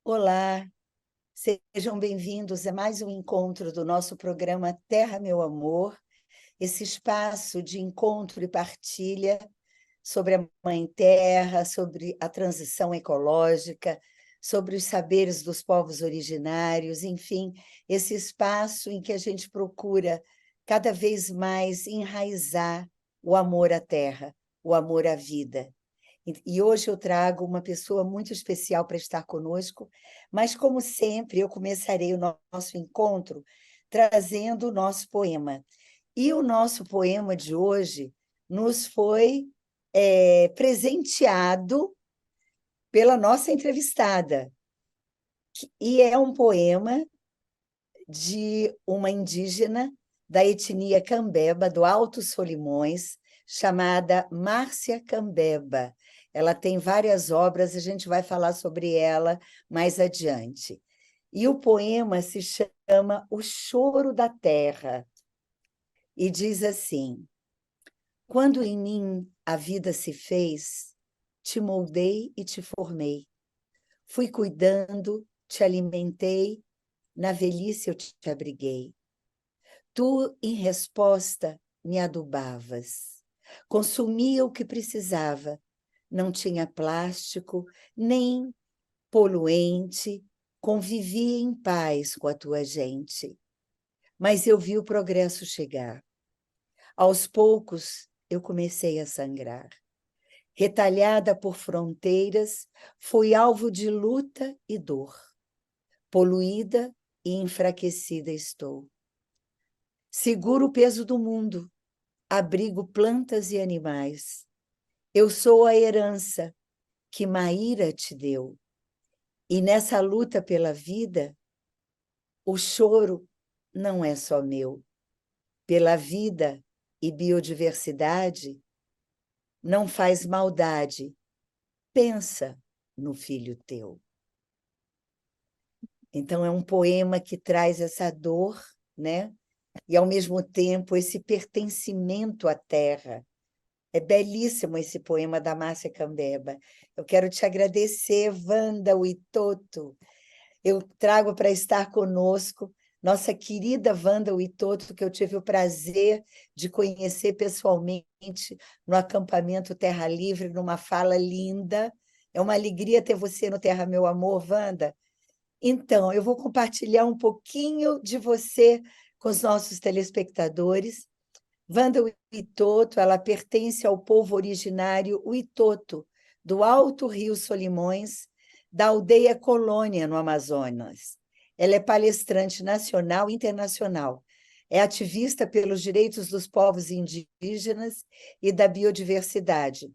Olá, sejam bem-vindos a mais um encontro do nosso programa Terra, Meu Amor, esse espaço de encontro e partilha sobre a Mãe Terra, sobre a transição ecológica, sobre os saberes dos povos originários, enfim, esse espaço em que a gente procura cada vez mais enraizar o amor à terra, o amor à vida. E hoje eu trago uma pessoa muito especial para estar conosco, mas, como sempre, eu começarei o nosso encontro trazendo o nosso poema. E o nosso poema de hoje nos foi presenteado pela nossa entrevistada, e é um poema de uma indígena da etnia Cambeba, do Alto Solimões, chamada Márcia Cambeba. Ela tem várias obras, a gente vai falar sobre ela mais adiante. E o poema se chama O Choro da Terra, e diz assim: Quando em mim a vida se fez, te moldei e te formei. Fui cuidando, te alimentei, na velhice eu te abriguei. Tu, em resposta, me adubavas. Consumia o que precisava. Não tinha plástico, nem poluente. Convivia em paz com a tua gente. Mas eu vi o progresso chegar. Aos poucos, eu comecei a sangrar. Retalhada por fronteiras, fui alvo de luta e dor. Poluída e enfraquecida estou. Seguro o peso do mundo, abrigo plantas e animais. Eu sou a herança que Maíra te deu. E nessa luta pela vida, o choro não é só meu. Pela vida e biodiversidade, não faz maldade. Pensa no filho teu. Então, é um poema que traz essa dor, né? E, ao mesmo tempo, esse pertencimento à terra. É belíssimo esse poema da Márcia Cambeba. Eu quero te agradecer, Wanda Witoto. Eu trago para estar conosco nossa querida Wanda Witoto, que eu tive o prazer de conhecer pessoalmente no acampamento Terra Livre, numa fala linda. É uma alegria ter você no Terra Meu Amor, Wanda. Então, eu vou compartilhar um pouquinho de você com os nossos telespectadores. Wanda Witoto, ela pertence ao povo originário Witoto, do Alto Rio Solimões, da aldeia Colônia, no Amazonas. Ela é palestrante nacional e internacional. É ativista pelos direitos dos povos indígenas e da biodiversidade.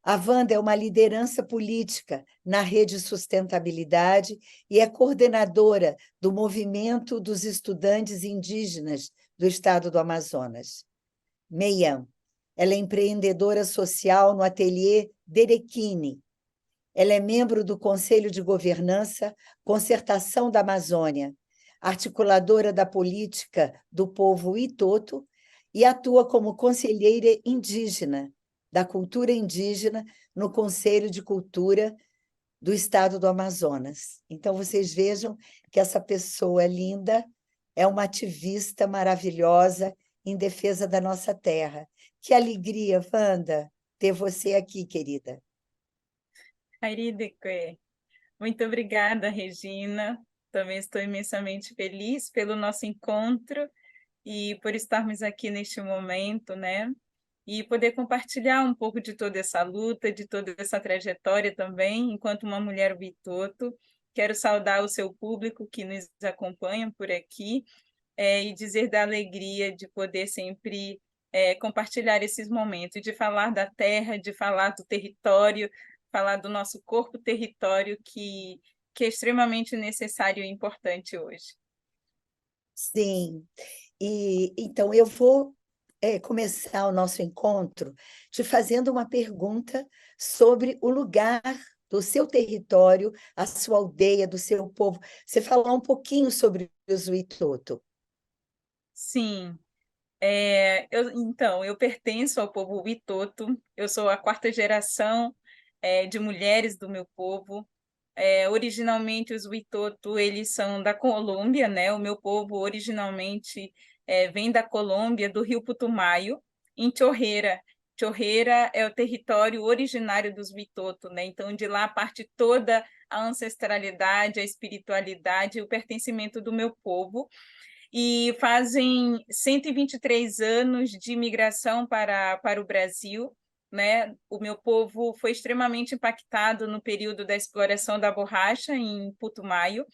A Wanda é uma liderança política na Rede Sustentabilidade e é coordenadora do Movimento dos Estudantes Indígenas do Estado do Amazonas. Meian. Ela é empreendedora social no ateliê Derequine. Ela é membro do Conselho de Governança Concertação da Amazônia, articuladora da política do povo Itoto e atua como conselheira indígena da cultura indígena no Conselho de Cultura do Estado do Amazonas. Então, vocês vejam que essa pessoa linda é uma ativista maravilhosa em defesa da nossa terra. Que alegria, Wanda, ter você aqui, querida. Airideque, muito obrigada, Regina. Também estou imensamente feliz pelo nosso encontro e por estarmos aqui neste momento, né? E poder compartilhar um pouco de toda essa luta, de toda essa trajetória também, enquanto uma mulher bitoto. Quero saudar o seu público que nos acompanha por aqui, e dizer da alegria de poder sempre compartilhar esses momentos, de falar da terra, de falar do território, falar do nosso corpo território, que é extremamente necessário e importante hoje. Sim, e então eu vou começar o nosso encontro te fazendo uma pergunta sobre o lugar do seu território, a sua aldeia, do seu povo. Você falar um pouquinho sobre os Witoto. Sim, então, eu pertenço ao povo Witoto, eu sou a quarta geração de mulheres do meu povo, Originalmente, os Witoto, eles são da Colômbia, né? O meu povo originalmente vem da Colômbia, do rio Putumayo, em Chorreira. Chorreira é o território originário dos Witoto, né? Então, de lá parte toda a ancestralidade, a espiritualidade e o pertencimento do meu povo. E fazem 123 anos de imigração para o Brasil, né? O meu povo foi extremamente impactado no período da exploração da borracha em Putumayo,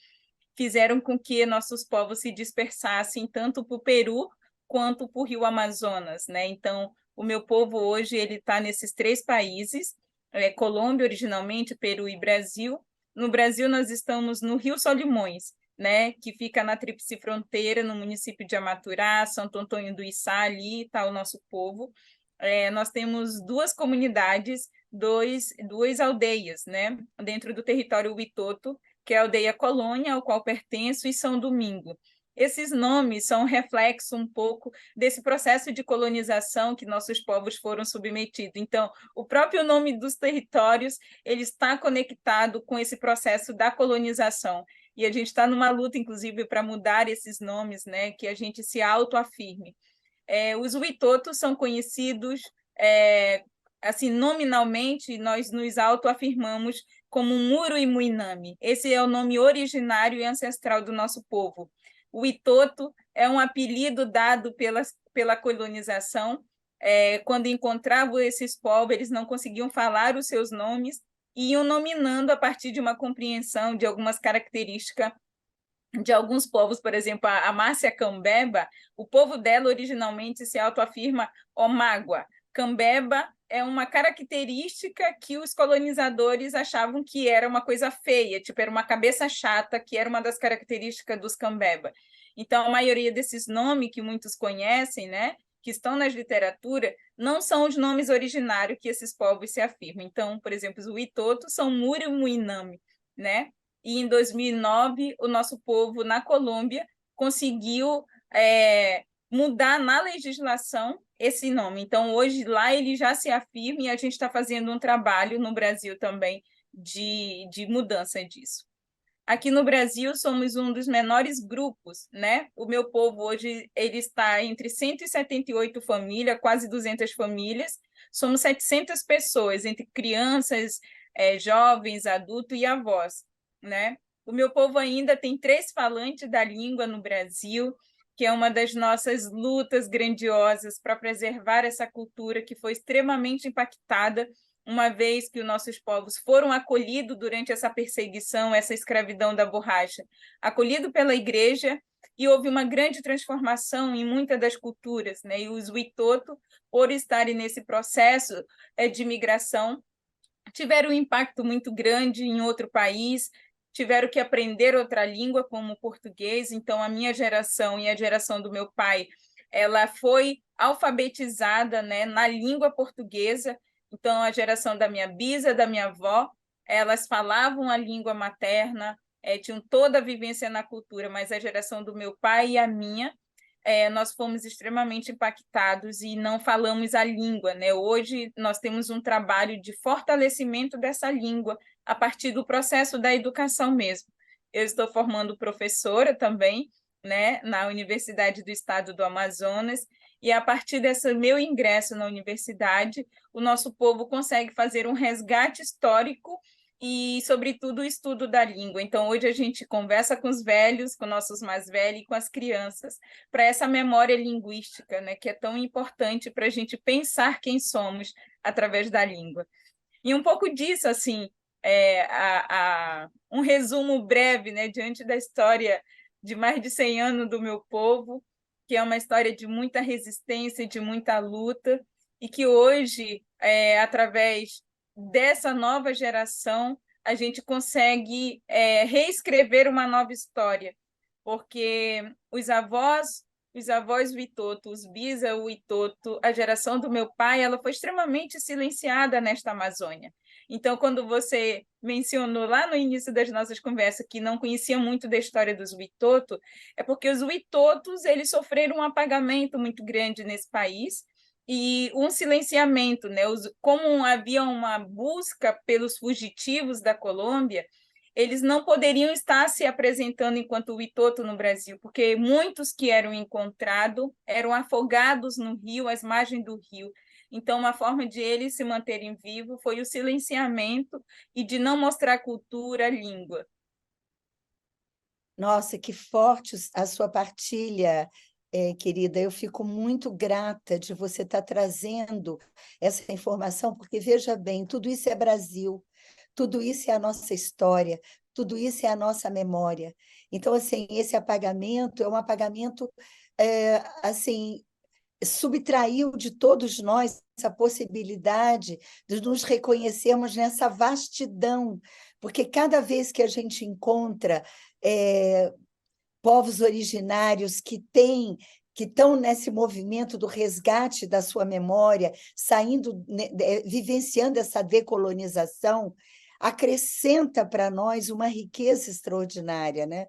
fizeram com que nossos povos se dispersassem tanto para o Peru quanto para o Rio Amazonas, né? Então, o meu povo hoje ele está nesses 3 países, Colômbia originalmente, Peru e Brasil. No Brasil, nós estamos no Rio Solimões, né? Que fica na tríplice fronteira, no município de Amaturá, Santo Antônio do Içá, ali está o nosso povo. Nós temos 2 comunidades, duas aldeias, né? Dentro do território Witoto, que é a aldeia Colônia, ao qual pertenço, e São Domingo. Esses nomes são um reflexo um pouco desse processo de colonização que nossos povos foram submetidos. Então, o próprio nome dos territórios ele está conectado com esse processo da colonização. E a gente está numa luta, inclusive, para mudar esses nomes, né? Que a gente se autoafirme. Os Witotos são conhecidos, assim, nominalmente, nós nos autoafirmamos como Muro e Muinami. Esse é o nome originário e ancestral do nosso povo. O Witoto é um apelido dado pela colonização. Quando encontravam esses povos, eles não conseguiam falar os seus nomes e iam nominando a partir de uma compreensão de algumas características de alguns povos, por exemplo, a Márcia Cambeba, o povo dela originalmente se autoafirma Omágua. Cambeba é uma característica que os colonizadores achavam que era uma coisa feia, tipo, era uma cabeça chata, que era uma das características dos Cambeba. Então, a maioria desses nomes que muitos conhecem, né, que estão nas literaturas, não são os nomes originários que esses povos se afirmam. Então, por exemplo, os Witoto são Muri e Muinami, né? E em 2009, o nosso povo na Colômbia conseguiu mudar na legislação esse nome. Então, hoje lá ele já se afirma e a gente está fazendo um trabalho no Brasil também de mudança disso. Aqui no Brasil, somos um dos menores grupos, né? O meu povo hoje ele está entre 178 famílias, quase 200 famílias. Somos 700 pessoas, entre crianças, jovens, adultos e avós, né? O meu povo ainda tem 3 falantes da língua no Brasil, que é uma das nossas lutas grandiosas para preservar essa cultura que foi extremamente impactada uma vez que os nossos povos foram acolhidos durante essa perseguição, essa escravidão da borracha, acolhido pela igreja, e houve uma grande transformação em muitas das culturas, né? E os Witoto, por estarem nesse processo de migração, tiveram um impacto muito grande em outro país, tiveram que aprender outra língua, como o português. Então, a minha geração e a geração do meu pai, ela foi alfabetizada, né, na língua portuguesa. Então, a geração da minha bisa, da minha avó, elas falavam a língua materna, tinham toda a vivência na cultura, mas a geração do meu pai e a minha, nós fomos extremamente impactados e não falamos a língua, né? Hoje, nós temos um trabalho de fortalecimento dessa língua a partir do processo da educação mesmo. Eu estou formando professora também, né, na Universidade do Estado do Amazonas, e a partir desse meu ingresso na universidade, o nosso povo consegue fazer um resgate histórico e, sobretudo, o estudo da língua. Então, hoje a gente conversa com os velhos, com nossos mais velhos e com as crianças, para essa memória linguística, né, que é tão importante para a gente pensar quem somos através da língua. E um pouco disso, assim, um resumo breve, né, diante da história de mais de 100 anos do meu povo, que é uma história de muita resistência, de muita luta, e que hoje, através dessa nova geração, a gente consegue reescrever uma nova história, porque os avós Witoto, os bisa Witoto, a geração do meu pai, ela foi extremamente silenciada nesta Amazônia. Então, quando você mencionou lá no início das nossas conversas que não conhecia muito da história dos Witoto, é porque os Witotos eles sofreram um apagamento muito grande nesse país e um silenciamento, né? Como havia uma busca pelos fugitivos da Colômbia, eles não poderiam estar se apresentando enquanto Witoto no Brasil, porque muitos que eram encontrados eram afogados no rio, às margens do rio. Então, uma forma de eles se manterem vivos foi o silenciamento e de não mostrar cultura, língua. Nossa, que forte a sua partilha, querida. Eu fico muito grata de você estar trazendo essa informação, porque, veja bem, tudo isso é Brasil, tudo isso é a nossa história, tudo isso é a nossa memória. Então, assim, esse apagamento é um apagamento, assim, subtraiu de todos nós a possibilidade de nos reconhecermos nessa vastidão, porque cada vez que a gente encontra povos originários que estão nesse movimento do resgate da sua memória, saindo, vivenciando essa decolonização, acrescenta para nós uma riqueza extraordinária, né?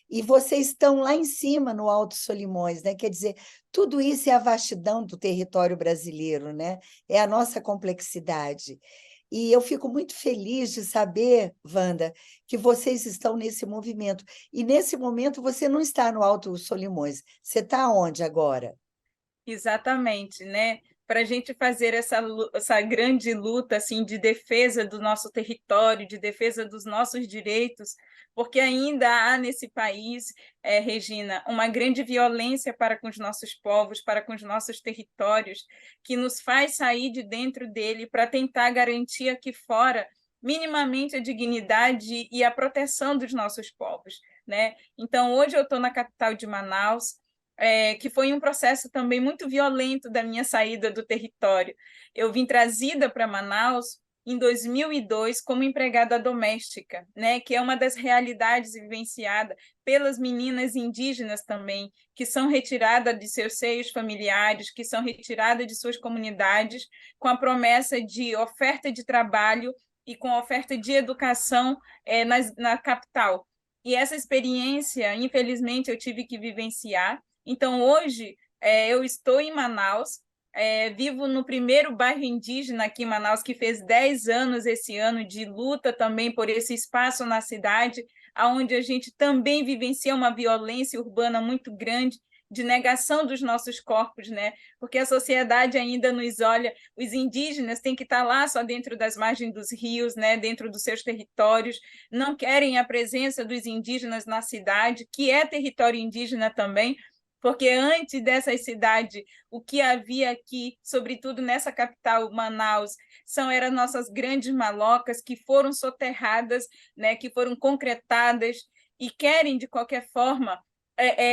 E vocês estão lá em cima, no Alto Solimões, né? Quer dizer, tudo isso é a vastidão do território brasileiro, né? É a nossa complexidade. E eu fico muito feliz de saber, Wanda, que vocês estão nesse movimento. E nesse momento você não está no Alto Solimões. Você está onde agora? Exatamente, né? Para a gente fazer essa grande luta assim de defesa do nosso território, de defesa dos nossos direitos, porque ainda há nesse país, Regina, uma grande violência para com os nossos povos, para com os nossos territórios, que nos faz sair de dentro dele para tentar garantir aqui fora minimamente a dignidade e a proteção dos nossos povos, né? Então, hoje eu estou na capital de Manaus, que foi um processo também muito violento da minha saída do território. Eu vim trazida para Manaus em 2002 como empregada doméstica, né, que é uma das realidades vivenciadas pelas meninas indígenas também, que são retiradas de seus seios familiares, que são retiradas de suas comunidades, com a promessa de oferta de trabalho e com oferta de educação na capital. E essa experiência, infelizmente, eu tive que vivenciar. Então, hoje, eu estou em Manaus, vivo no primeiro bairro indígena aqui em Manaus, que fez 10 anos esse ano de luta também por esse espaço na cidade, onde a gente também vivencia uma violência urbana muito grande, de negação dos nossos corpos, né? Porque a sociedade ainda nos olha, os indígenas têm que estar lá só dentro das margens dos rios, né? Dentro dos seus territórios, não querem a presença dos indígenas na cidade, que é território indígena também, porque antes dessas cidades, o que havia aqui, sobretudo nessa capital, Manaus, eram nossas grandes malocas que foram soterradas, né, que foram concretadas e querem, de qualquer forma,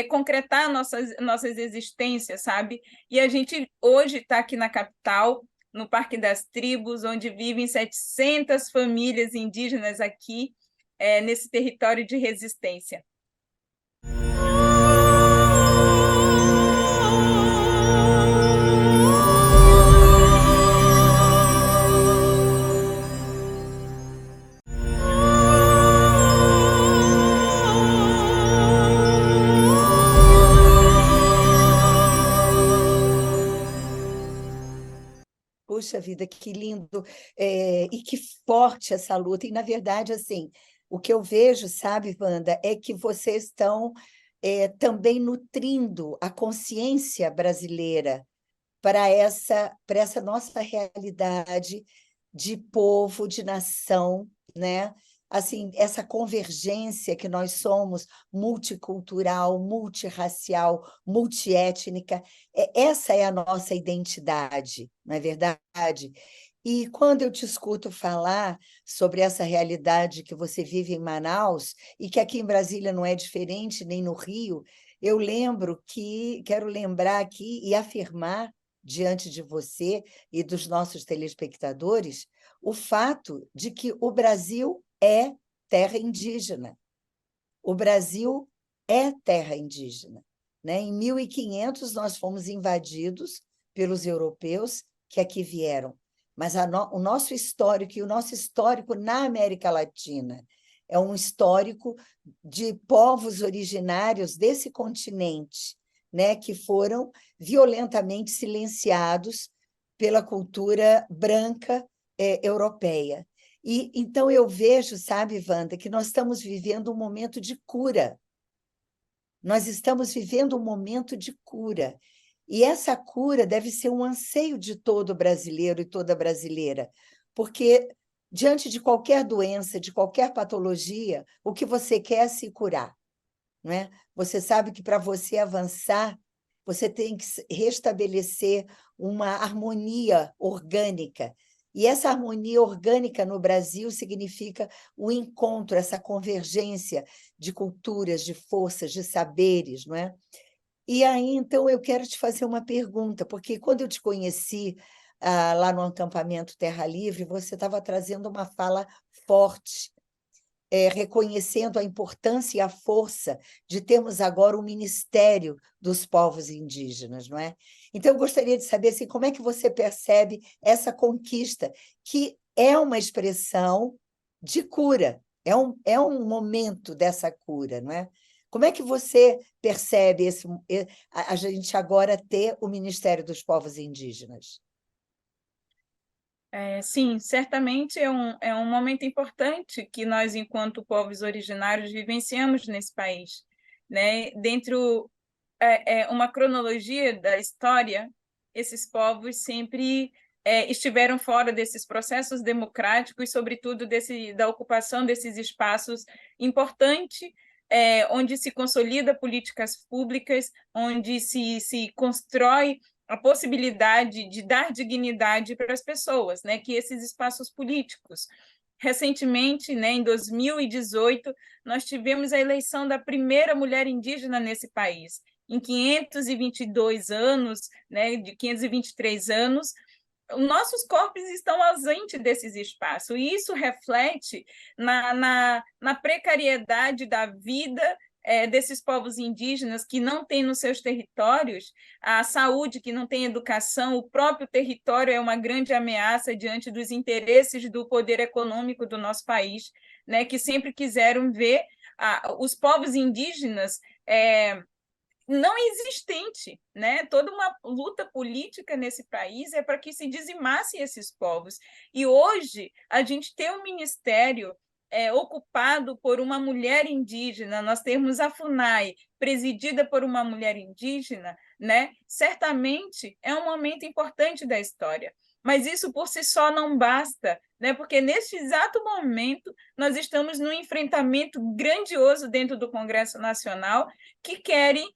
concretar nossas existências, sabe? E a gente hoje está aqui na capital, no Parque das Tribos, onde vivem 700 famílias indígenas aqui, nesse território de resistência. Puxa vida, que lindo, e que forte essa luta. E, na verdade, assim, o que eu vejo, sabe, Wanda, é que vocês estão também nutrindo a consciência brasileira para essa nossa realidade de povo, de nação, né? Assim, essa convergência que nós somos, multicultural, multirracial, multiétnica, essa é a nossa identidade, não é verdade? E quando eu te escuto falar sobre essa realidade que você vive em Manaus, e que aqui em Brasília não é diferente, nem no Rio, quero lembrar aqui e afirmar diante de você e dos nossos telespectadores o fato de que o Brasil é terra indígena. O Brasil é terra indígena, né? Em 1500, nós fomos invadidos pelos europeus que aqui vieram, mas o nosso histórico e o nosso histórico na América Latina é um histórico de povos originários desse continente, né, que foram violentamente silenciados pela cultura branca europeia. E então eu vejo, sabe, Wanda, que nós estamos vivendo um momento de cura. Nós estamos vivendo um momento de cura. E essa cura deve ser um anseio de todo brasileiro e toda brasileira, porque diante de qualquer doença, de qualquer patologia, o que você quer é se curar, não é? Você sabe que para você avançar, você tem que restabelecer uma harmonia orgânica. E essa harmonia orgânica no Brasil significa o encontro, essa convergência de culturas, de forças, de saberes, não é? E aí, então, eu quero te fazer uma pergunta, porque quando eu te conheci lá no acampamento Terra Livre, você estava trazendo uma fala forte, reconhecendo a importância e a força de termos agora um Ministério dos Povos Indígenas, não é? Então, eu gostaria de saber assim, como é que você percebe essa conquista, que é uma expressão de cura, é um momento dessa cura, não é? Como é que você percebe a gente agora ter o Ministério dos Povos Indígenas? Sim, certamente é um momento importante que nós, enquanto povos originários, vivenciamos nesse país, né? Dentro uma cronologia da história, esses povos sempre estiveram fora desses processos democráticos, sobretudo da ocupação desses espaços importantes, onde se consolida políticas públicas, onde se constrói a possibilidade de dar dignidade para as pessoas, né, que esses espaços políticos. Recentemente, né, em 2018, nós tivemos a eleição da primeira mulher indígena nesse país. Em 522 anos, né, de 523 anos, nossos corpos estão ausentes desses espaços, e isso reflete na precariedade da vida desses povos indígenas que não têm nos seus territórios a saúde, que não tem educação, o próprio território é uma grande ameaça diante dos interesses do poder econômico do nosso país, né, que sempre quiseram ver os povos indígenas não existente, né? Toda uma luta política nesse país é para que se dizimasse esses povos. E hoje a gente tem um ministério ocupado por uma mulher indígena, nós temos a FUNAI presidida por uma mulher indígena, né? Certamente é um momento importante da história. Mas isso por si só não basta, né? Porque neste exato momento nós estamos num enfrentamento grandioso dentro do Congresso Nacional que querem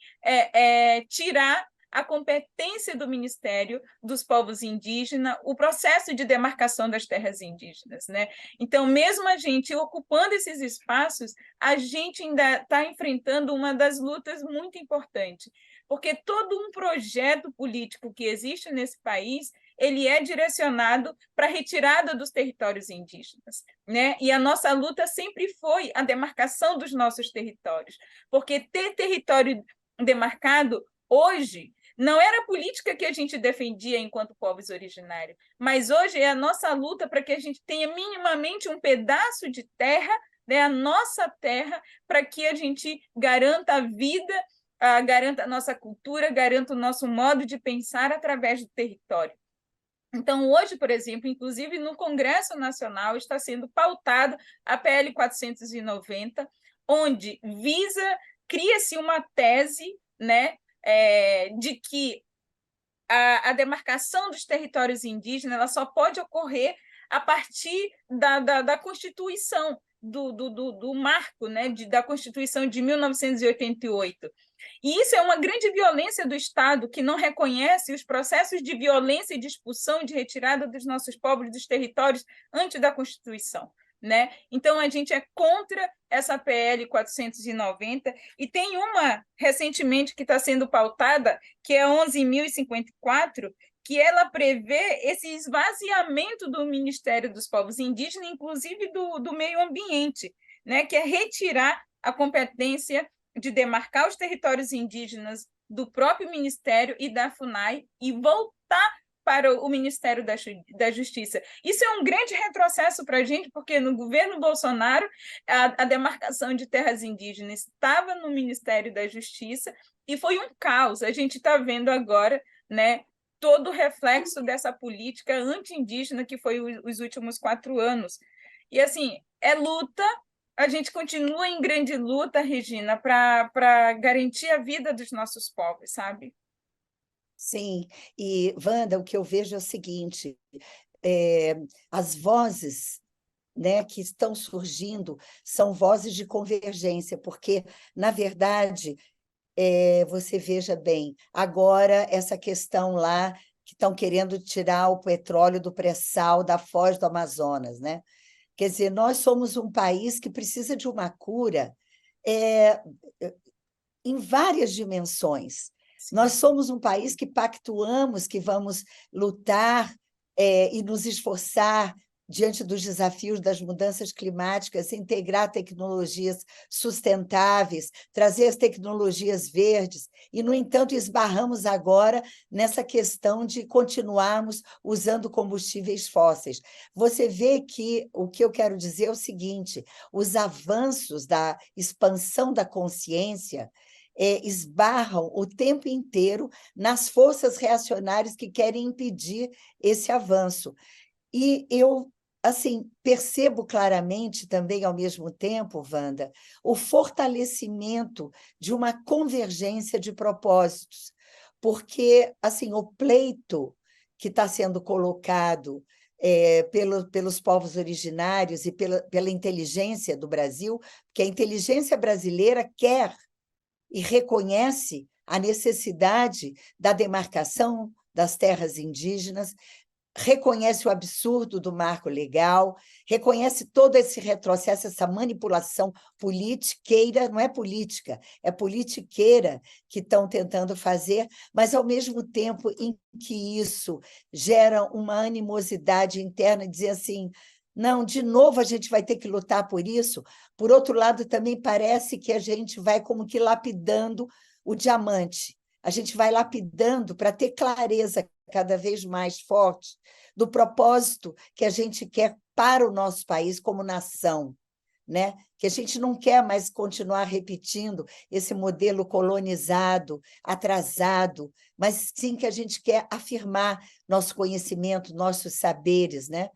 tirar a competência do Ministério dos Povos Indígenas, o processo de demarcação das terras indígenas, né? Então, mesmo a gente ocupando esses espaços, a gente ainda está enfrentando uma das lutas muito importantes, porque todo um projeto político que existe nesse país ele é direcionado para a retirada dos territórios indígenas, né? E a nossa luta sempre foi a demarcação dos nossos territórios, porque ter território demarcado hoje não era a política que a gente defendia enquanto povos originários, mas hoje é a nossa luta para que a gente tenha minimamente um pedaço de terra, né, a nossa terra, para que a gente garanta a vida, garanta a nossa cultura, garanta o nosso modo de pensar através do território. Então, hoje, por exemplo, inclusive no Congresso Nacional está sendo pautada a PL 490, onde cria-se uma tese, né, de que a demarcação dos territórios indígenas ela só pode ocorrer a partir da Constituição, do marco, né, da Constituição de 1988. E isso é uma grande violência do Estado, que não reconhece os processos de violência e de expulsão e de retirada dos nossos povos dos territórios antes da Constituição, né? Então, a gente é contra essa PL 490, e tem uma recentemente que está sendo pautada, que é 11.054, que ela prevê esse esvaziamento do Ministério dos Povos Indígenas, inclusive do meio ambiente, né? Que é retirar a competência de demarcar os territórios indígenas do próprio Ministério e da FUNAI e voltar para o Ministério da Justiça. Isso é um grande retrocesso para a gente, porque no governo Bolsonaro a demarcação de terras indígenas estava no Ministério da Justiça e foi um caos. A gente está vendo agora, né, todo o reflexo dessa política anti-indígena que foi os últimos 4 anos. E, assim, é luta, a gente continua em grande luta, Regina, para garantir a vida dos nossos povos, sabe? Sim, e Wanda, o que eu vejo é o seguinte: é, as vozes, né, que estão surgindo são vozes de convergência, porque, na verdade, você veja bem, agora essa questão lá que estão querendo tirar o petróleo do pré-sal da foz do Amazonas, né? Quer dizer, nós somos um país que precisa de uma cura é, em várias dimensões. Nós Sim. somos um país que pactuamos que vamos lutar e nos esforçar diante dos desafios das mudanças climáticas, integrar tecnologias sustentáveis, trazer as tecnologias verdes, e, no entanto, esbarramos agora nessa questão de continuarmos usando combustíveis fósseis. Você vê que o que eu quero dizer é o seguinte: os avanços da expansão da consciência esbarram o tempo inteiro nas forças reacionárias que querem impedir esse avanço. E eu, assim, percebo claramente também, ao mesmo tempo, Wanda, o fortalecimento de uma convergência de propósitos, porque, assim, o pleito que está sendo colocado pelos povos originários e pela inteligência do Brasil, que a inteligência brasileira quer e reconhece a necessidade da demarcação das terras indígenas, reconhece o absurdo do marco legal, reconhece todo esse retrocesso, essa manipulação politiqueira, não é política, é politiqueira que estão tentando fazer, mas, ao mesmo tempo em que isso gera uma animosidade interna, dizer assim, não, de novo a gente vai ter que lutar por isso. Por outro lado, também parece que a gente vai como que lapidando o diamante. A gente vai lapidando para ter clareza cada vez mais forte do propósito que a gente quer para o nosso país como nação, né? Que a gente não quer mais continuar repetindo esse modelo colonizado, atrasado, mas sim que a gente quer afirmar nosso conhecimento, nossos saberes, né?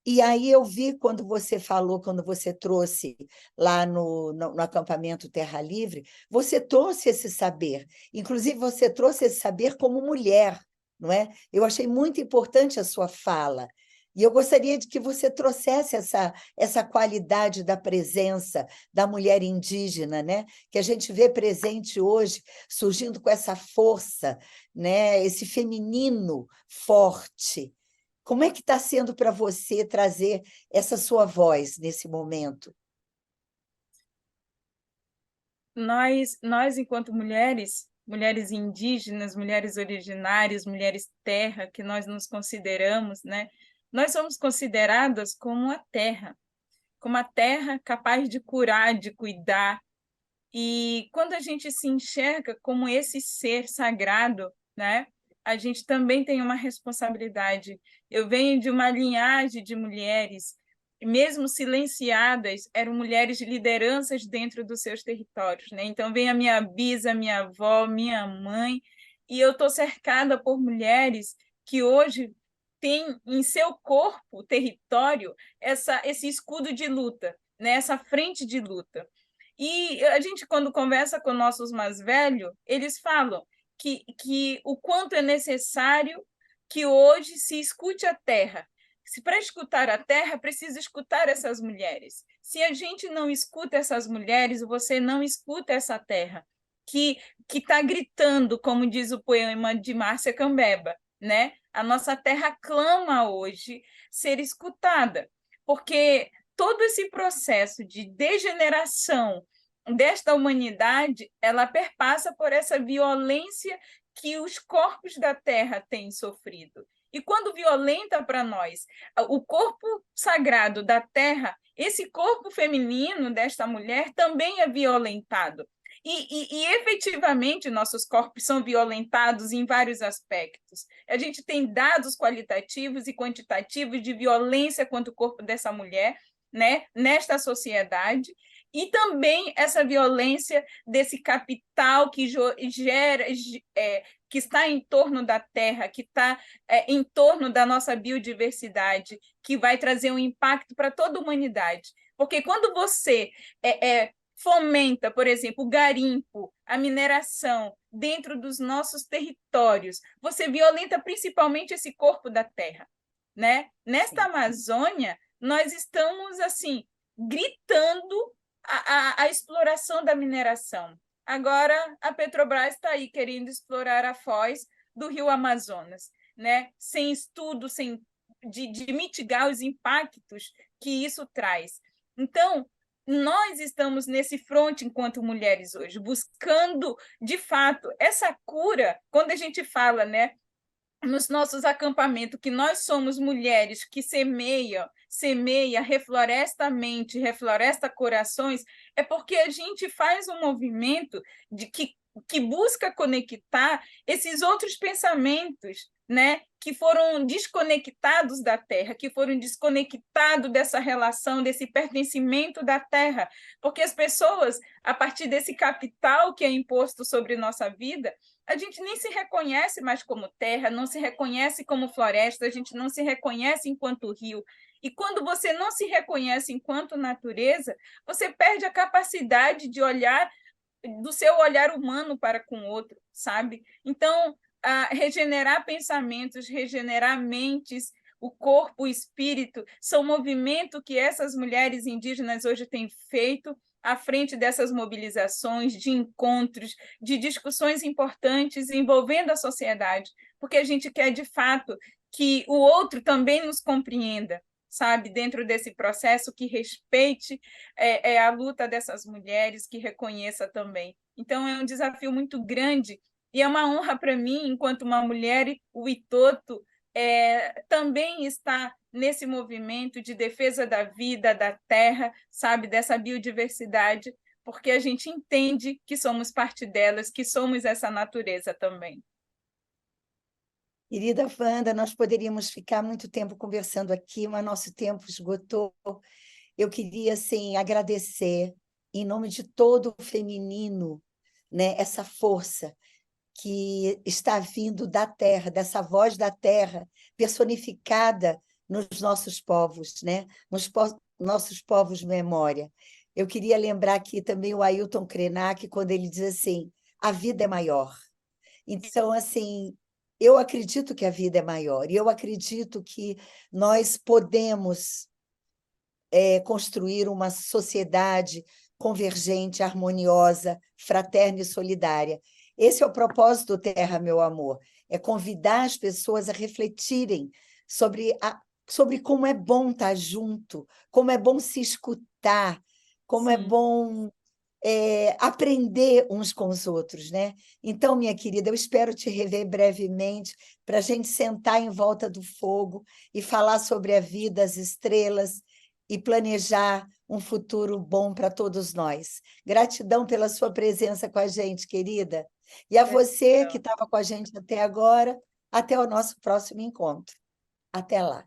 E aí eu vi quando você falou, quando você trouxe lá no acampamento Terra Livre, você trouxe esse saber. Inclusive, você trouxe esse saber como mulher, não é? Eu achei muito importante a sua fala. E eu gostaria de que você trouxesse essa qualidade da presença da mulher indígena, né? Que a gente vê presente hoje, surgindo com essa força, né? Esse feminino forte. Como é que está sendo para você trazer essa sua voz nesse momento? Nós enquanto mulheres, mulheres indígenas, mulheres originárias, mulheres terra, que nós nos consideramos, né? Nós somos consideradas como a terra capaz de curar, de cuidar. E quando a gente se enxerga como esse ser sagrado, né? A gente também tem uma responsabilidade. Eu venho de uma linhagem de mulheres, mesmo silenciadas, eram mulheres de lideranças dentro dos seus territórios, né? Então vem a minha bisa, minha avó, minha mãe, e eu estou cercada por mulheres que hoje têm em seu corpo, território, esse escudo de luta, né? Essa frente de luta. E a gente, quando conversa com nossos mais velhos, eles falam que o quanto é necessário que hoje se escute a terra. Se para escutar a terra, precisa escutar essas mulheres. Se a gente não escuta essas mulheres, você não escuta essa terra, que está gritando, como diz o poema de Márcia Cambeba, né? A nossa terra clama hoje ser escutada, porque todo esse processo de degeneração desta humanidade, ela perpassa por essa violência que os corpos da Terra têm sofrido. E quando violenta para nós o corpo sagrado da Terra, esse corpo feminino desta mulher também é violentado. E efetivamente nossos corpos são violentados em vários aspectos. A gente tem dados qualitativos e quantitativos de violência contra o corpo dessa mulher, né, nesta sociedade, e também essa violência desse capital que gera, que está em torno da terra, que está em torno da nossa biodiversidade, que vai trazer um impacto para toda a humanidade. Porque quando você fomenta, por exemplo, o garimpo, a mineração dentro dos nossos territórios, você violenta principalmente esse corpo da terra, né? Nesta Amazônia, nós estamos assim gritando a exploração da mineração. Agora, a Petrobras está aí querendo explorar a foz do rio Amazonas, né? Sem estudo, de mitigar os impactos que isso traz. Então, nós estamos nesse fronte enquanto mulheres hoje, buscando, de fato, essa cura, quando a gente fala, né, nos nossos acampamentos, que nós somos mulheres que semeia, refloresta a mente, refloresta corações, é porque a gente faz um movimento que busca conectar esses outros pensamentos, né, que foram desconectados da terra, que foram desconectados dessa relação, desse pertencimento da terra, porque as pessoas, a partir desse capital que é imposto sobre nossa vida, a gente nem se reconhece mais como terra, não se reconhece como floresta, a gente não se reconhece enquanto rio. E quando você não se reconhece enquanto natureza, você perde a capacidade de olhar, do seu olhar humano para com o outro, sabe? Então, regenerar pensamentos, regenerar mentes, o corpo, o espírito, são movimentos que essas mulheres indígenas hoje têm feito à frente dessas mobilizações, de encontros, de discussões importantes envolvendo a sociedade, porque a gente quer, de fato, que o outro também nos compreenda, sabe, dentro desse processo, que respeite a luta dessas mulheres, que reconheça também. Então, é um desafio muito grande e é uma honra para mim, enquanto uma mulher, o Itoto também está nesse movimento de defesa da vida, da terra, sabe, dessa biodiversidade, porque a gente entende que somos parte delas, que somos essa natureza também. Querida Wanda, nós poderíamos ficar muito tempo conversando aqui, mas nosso tempo esgotou. Eu queria, assim, agradecer, em nome de todo o feminino, né, essa força que está vindo da terra, dessa voz da terra, personificada nos nossos povos, né? Nos nossos povos de memória. Eu queria lembrar aqui também o Ailton Krenak, quando ele diz assim, a vida é maior. Então, assim, eu acredito que a vida é maior, e eu acredito que nós podemos construir uma sociedade convergente, harmoniosa, fraterna e solidária. Esse é o propósito do Terra, meu amor, é convidar as pessoas a refletirem sobre como é bom estar junto, como é bom se escutar, como é bom aprender uns com os outros, né? Então, minha querida, eu espero te rever brevemente para a gente sentar em volta do fogo e falar sobre a vida, as estrelas e planejar um futuro bom para todos nós. Gratidão pela sua presença com a gente, querida. E a você que estava com a gente até agora, até o nosso próximo encontro. Até lá.